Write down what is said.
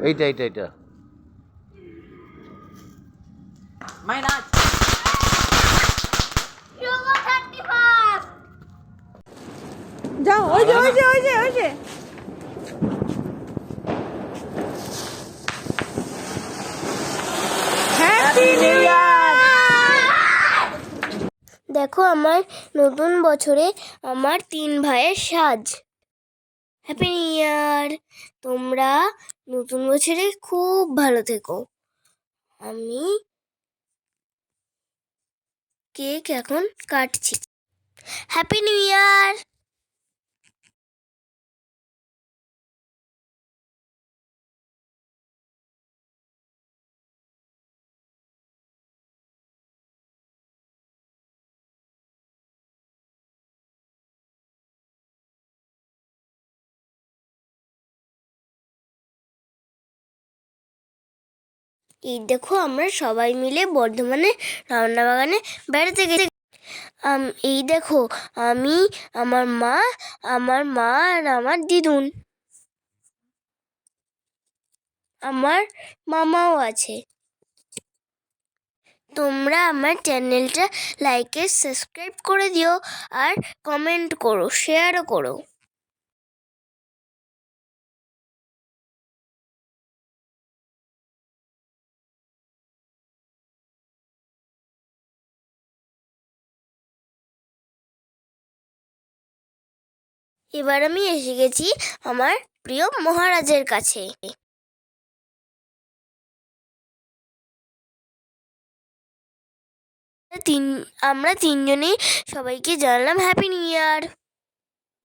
এইটা এইটা এইটা মাইনাস যাও, ওই যে ওই যে ওই যে ওই যে হ্যাপি নিউ ইয়ার। দেখো আমার নতুন বছরে আমার 3 ভাইয়ের সাজ। Happy new year. তোমরা নতুন বছরে খুব ভালো থেকো। আমি কেক এখন কাটছি। Happy new year. এই দেখো আমরা সবাই মিলে বর্ধমানে রান্না বাগানে বেড়াতে গেছি। এই দেখো আমি, আমার মা আর আমার দিদুন, আমার মামাও আছে। তোমরা আমার চ্যানেলটা লাইক আর সাবস্ক্রাইব করে দিও, আর কমেন্ট করো, শেয়ারও করো। এবার আমি এসে গেছি আমার প্রিয় মহারাজের কাছে। আমরা তিনজনেই সবাইকে জানালাম হ্যাপি নিউ ইয়ার।